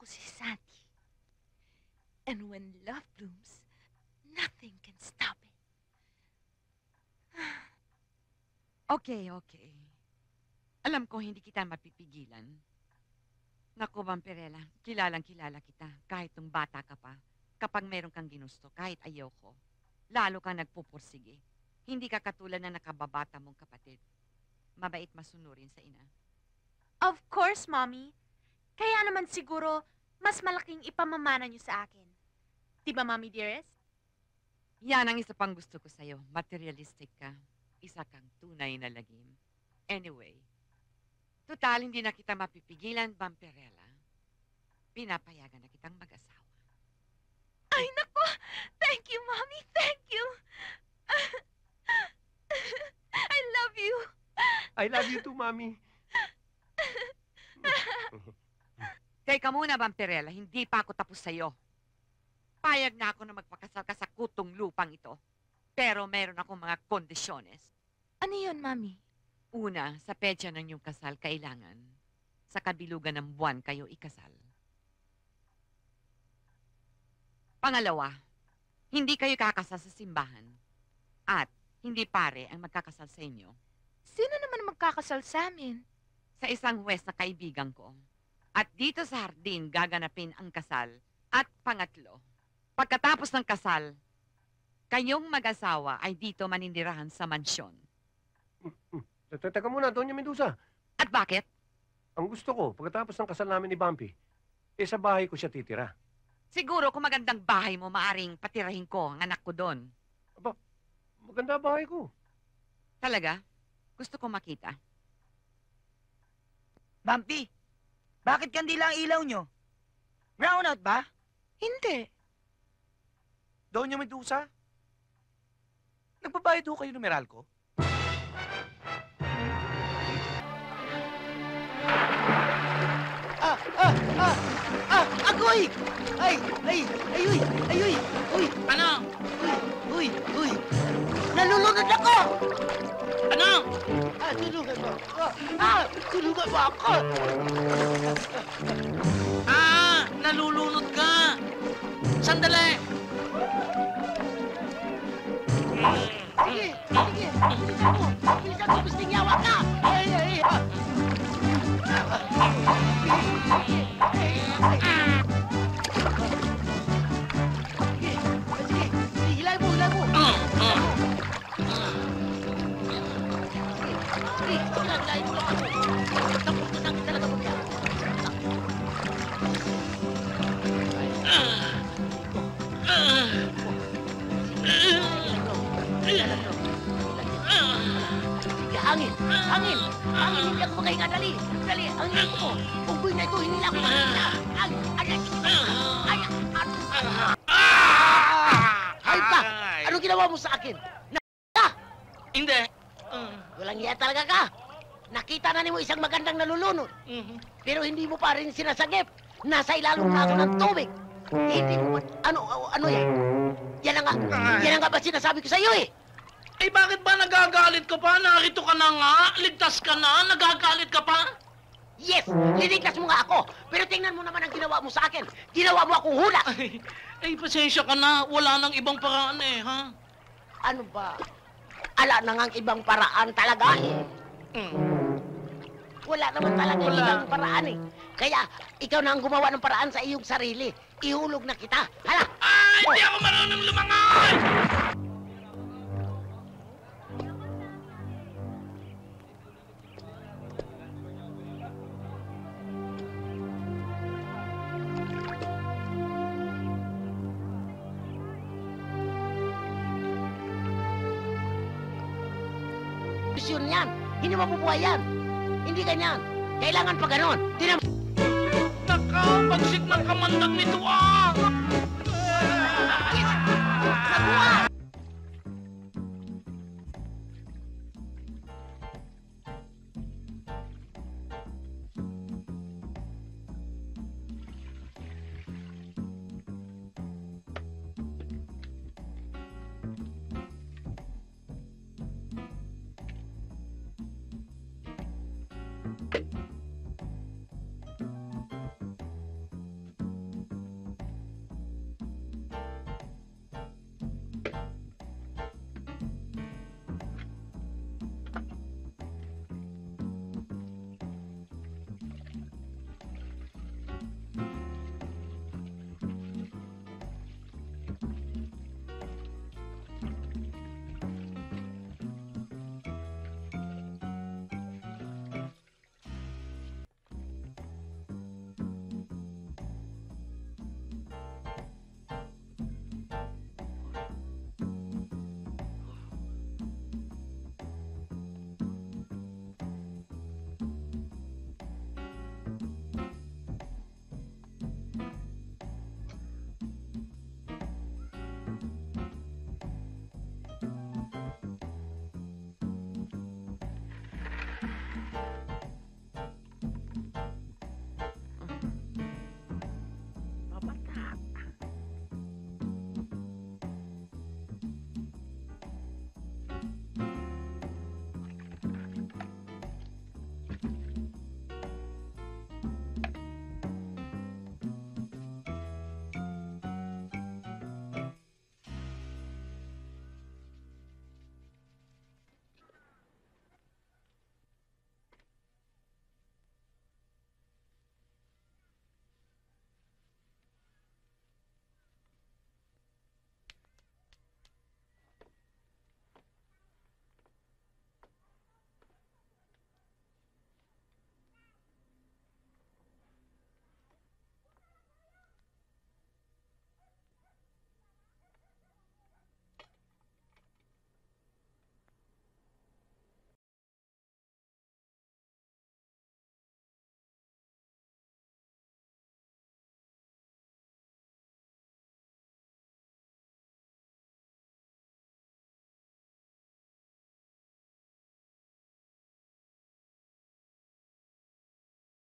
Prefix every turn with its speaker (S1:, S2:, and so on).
S1: ko si Sandy. And when love blooms, nothing can stop it.
S2: Okay. Alam ko hindi kita mapipigilan. Naku, Vampirella, kilala kita. Kahit nung bata ka pa, kapag meron kang ginusto, kahit ayaw ko, lalo kang nagpupursige. Hindi ka katulad na nakababata mong kapatid. Mabait masunurin sa ina.
S1: Of course, Mommy. Kaya naman siguro, mas malaking ipamamana niyo sa akin. Diba, Mommy dearest?
S2: Yan ang isa pang gusto ko sa'yo. Materialistic ka. Isa kang tunay na lagim. Anyway, total, hindi na kita mapipigilan, Vampirella. Pinapayagan na kitang mag-asawa.
S1: Ay, naku! Thank you, Mommy! Thank you! I love you!
S3: I love you too, Mami.
S2: Teka muna, Vampirella. Hindi pa ako tapos sa'yo. Payag na ako na magpakasal ka sa kutong lupang ito. Pero meron akong mga kondisyones.
S1: Ano yun, Mami?
S2: Una, sa petsa ng iyong kasal, kailangan sa kabilugan ng buwan kayo ikasal. Pangalawa, hindi kayo kakasal sa simbahan. At hindi pare ang magkakasal sa inyo.
S1: Sino naman magkakasal sa amin?
S2: Sa isang west na kaibigan ko. At dito sa hardin gaganapin ang kasal. At pangatlo, pagkatapos ng kasal, kayong mag-asawa ay dito manindirahan sa mansyon.
S3: Teka muna, Doña Medusa.
S2: At bakit?
S3: Ang gusto ko, pagkatapos ng kasal namin ni Bumpy, sa bahay ko siya titira.
S2: Siguro kung magandang bahay mo, maaring patirahin ko ang anak ko doon.
S3: Aba, maganda bahay ko.
S2: Talaga? Gusto ko makita.
S4: Bumpy, bakit kandila ang ilaw nyo? Brownout ba?
S1: Hindi.
S5: Doña Medusa? Nagbabayad ho kayo ng Meralco?
S4: Agoy! Uy!
S5: Ano?
S4: Uy! Nalulunod ako!
S5: Ano?
S4: Tulungan mo! Tulungan mo ako!
S5: Nalulunod ka! Sandali!
S4: Sige! Bilisan mo! Gusto yawa ka! Sige! Hilay mo! Sige! Hilay mo lang ako! Tapos ko nang talaga mo yan! Hangin! Hindi ako makahinga. Dali! Ang hirap ko! Unggoy na ito, hindi na ako makahinga! Hayop ka! Anong ginawa mo sa akin?
S5: Hindi.
S4: Walang iya talaga ka! Nakita na mo isang magandang nalulunod. Pero hindi mo pa rin sinasagip. Nasa ilalong na ako ng tubig. Hindi mo ba... Ano yan? Yan nga ba sinasabi ko sa iyo eh?
S5: Eh, bakit ba nagagalit ka pa? Narito ka na nga, ligtas ka na, nagagalit ka pa?
S4: Yes! Liligtas mo nga ako! Pero tingnan mo naman ang ginawa mo sa akin. Ginawa mo akong hula!
S5: Pasensya ka na. Wala nang ibang paraan ha?
S4: Ano ba? Ala na ngang ibang paraan talaga eh. Wala naman talaga ibang paraan eh. Kaya, ikaw na ang gumawa ng paraan sa iyong sarili. Ihulog na kita. Hala!
S5: Hindi ako marunong lumangoy!
S4: Yun yan. Hindi mabubuhay yan. Hindi ganyan. Kailangan pa ganon.
S5: Nakabagsik ng kamandag nito